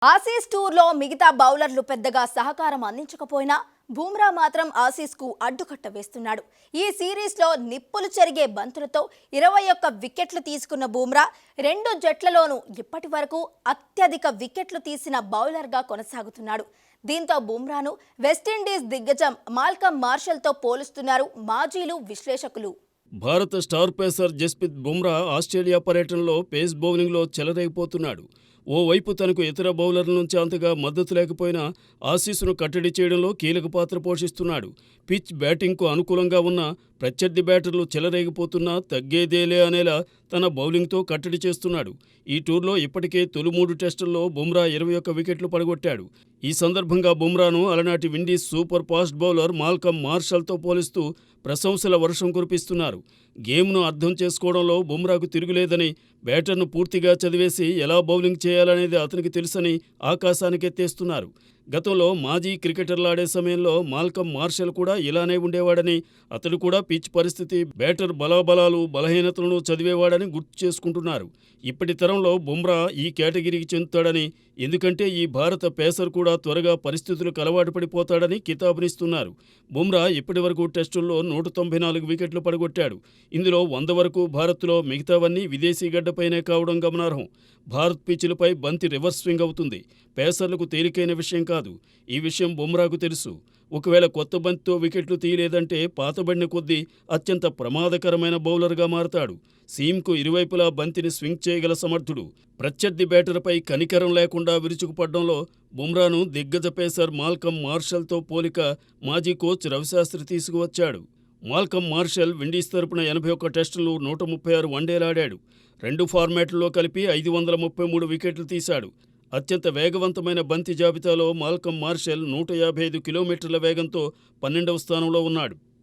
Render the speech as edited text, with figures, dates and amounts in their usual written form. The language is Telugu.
ఆసీస్ టూర్లో మిగతా బౌలర్లు పెద్దగా సహకారం అందించకపోయినా బుమ్రా మాత్రం ఆసీస్కు అడ్డుకట్ట వేస్తున్నాడు. ఈ సిరీస్లో నిప్పులు చెరిగే బంతులతో 21 వికెట్లు తీసుకున్న బుమ్రా రెండు జట్లలోనూ ఇప్పటి వరకు అత్యధిక వికెట్లు తీసిన బౌలర్గా కొనసాగుతున్నాడు. దీంతో బుమ్రాను వెస్టిండీస్ దిగ్గజం మాల్కమ్ మార్షల్తో పోలుస్తున్నారు మాజీలు, విశ్లేషకులు. భారత star pacer Jasprit Bumrah Australia పర్యటనలో పేస్ బౌలింగ్లో చెలరేగిపోతున్నాడు. ఓవైపు తనకు ఇతర బౌలర్ల నుంచి అంతగా మద్దతు లేకపోయినా ఆసీస్ను కట్టడి చేయడంలో కీలక పాత్ర పోషిస్తున్నాడు. పిచ్ బ్యాటింగ్కు అనుకూలంగా ఉన్న ప్రత్యర్థి బ్యాటర్లు చెలరేగిపోతున్నా తగ్గేదేలే అనేలా తన బౌలింగ్తో కట్టడి చేస్తున్నాడు. ఈ టూర్లో ఇప్పటికే తొలి 3 టెస్టుల్లో బుమ్రా 21 వికెట్లు పడగొట్టాడు. ఈ సందర్భంగా బుమ్రాను అలనాటి Windies super fast bowler Malcolm మార్షల్తో పోలిస్తూ ప్రశంసల వర్షం కురిపిస్తున్నారు. గేమ్ను అర్థం చేసుకోవడంలో బుమ్రాకు తిరుగులేదని, బ్యాటర్ను పూర్తిగా చదివేసి ఎలా బౌలింగ్ చేయాలనేది అతనికి తెలుసని ఆకాశానికెత్తేస్తున్నారు. గతంలో మాజీ క్రికెటర్లాడే సమయంలో మాల్కమ్ మార్షల్ కూడా ఇలానే ఉండేవాడని, అతడు కూడా పిచ్ పరిస్థితి, బ్యాటర్ బలాబలాలు, బలహీనతలను చదివేవాడని గుర్తు చేసుకుంటున్నారు. ఇప్పటి తరంలో బుమ్రా ఈ కేటగిరీకి చెందుతాడని, ఎందుకంటే ఈ భారత పేసర్ కూడా త్వరగా పరిస్థితులకు అలవాటు పడిపోతాడని కితాబునిస్తున్నారు. బుమ్రా ఇప్పటి వరకు టెస్టుల్లో 194 వికెట్లు పడగొట్టాడు. ఇందులో 100 వరకు భారత్లో, మిగతావన్నీ విదేశీ గడ్డపైనే కావడం గమనార్హం. భారత్ పిచ్లపై బంతి రివర్స్ స్వింగ్ అవుతుంది. పేసర్లకు తేలికైన విషయం కాదు. ఈ విషయం బుమ్రాకు తెలుసు. ఒకవేళ కొత్త బంతితో వికెట్లు తీయలేదంటే పాతబడిన కొద్దీ అత్యంత ప్రమాదకరమైన బౌలర్గా మారతాడు. సీమ్కు ఇరువైపులా బంతిని స్వింగ్ చేయగల సమర్థుడు. ప్రత్యర్థి బ్యాటర్పై కనికరం లేకుండా విరుచుకుపడ్డంలో బుమ్రాను దిగ్గజ పేసర్ మాల్కమ్ మార్షల్తో పోలిక మాజీ కోచ్ రవిశాస్త్రి తీసుకువచ్చాడు. మాల్కమ్ మార్షల్ విండీస్ తరపున 81 టెస్టులు, 136 వన్డేలాడాడు. 2 ఫార్మాట్లలో కలిపి 533 వికెట్లు తీశాడు. అత్యంత వేగవంతమైన బంతి జాబితాలో మాల్కమ్ మార్షల్ 155 కిలోమీటర్ల వేగంతో 12వ స్థానంలో ఉన్నాడు.